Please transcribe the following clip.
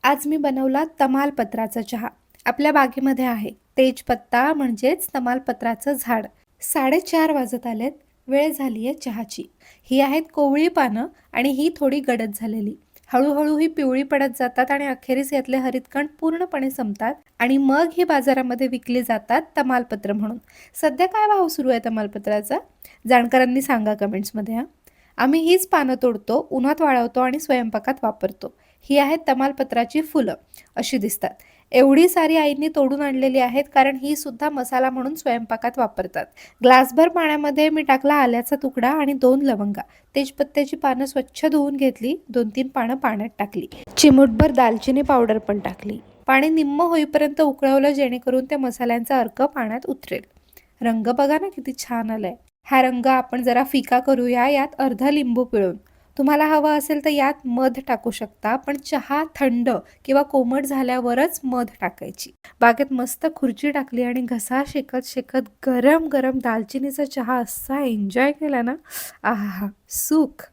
आज मी बनवला तमालपत्राचा चहा. आपल्या बागेमध्ये आहे. तेजपत्ता म्हणजेच तमालपत्राचं झाड. 4:30 वाजत आलेत. वेळ झाली आहे चहाची. ही आहेत कोवळी पानं आणि ही थोडी गडद झालेली. हळूहळू ही पिवळी पडत जातात आणि अखेरीस यातले हरितकण पूर्णपणे संपतात आणि मग ही बाजारामध्ये विकली जातात तमालपत्र म्हणून. सध्या काय भाव सुरू आहे तमालपत्राचा? जाणकारांनी सांगा कमेंट्समध्ये हां. आम्ही हीच पानं तोडतो, उन्हात वाळवतो आणि स्वयंपाकात वापरतो. ही आहेत तमालपत्राची फुलं. अशी दिसतात. एवढी सारी आईंनी तोडून आणलेली आहेत कारण ही सुद्धा मसाला म्हणून स्वयंपाकात वापरतात. ग्लासभर पाण्यामध्ये मी टाकला आल्याचा तुकडा आणि 2 लवंगा. तेजपत्त्याची पानं स्वच्छ धुवून घेतली. 2-3 पानं पाण्यात टाकली. चिमूटभर दालचिनी पावडर पण टाकली. पाणी निम्म होईपर्यंत उकळवलं जेणेकरून त्या मसाल्यांचा अर्क पाण्यात उतरेल. रंग बघा ना किती छान आलाय. हा रंग आपण जरा फिका करूया. यात अर्धा लिंबू पिळून. तुम्हाला हवं असेल तर यात मध टाकू शकता, पण चहा थंड किंवा कोमट झाल्यावरच मध टाकायची. बागेत मस्त खुर्ची टाकली आणि घसा शेकत शेकत गरम गरम दालचिनीचा चहा असा एन्जॉय केला ना, आहा, सुख.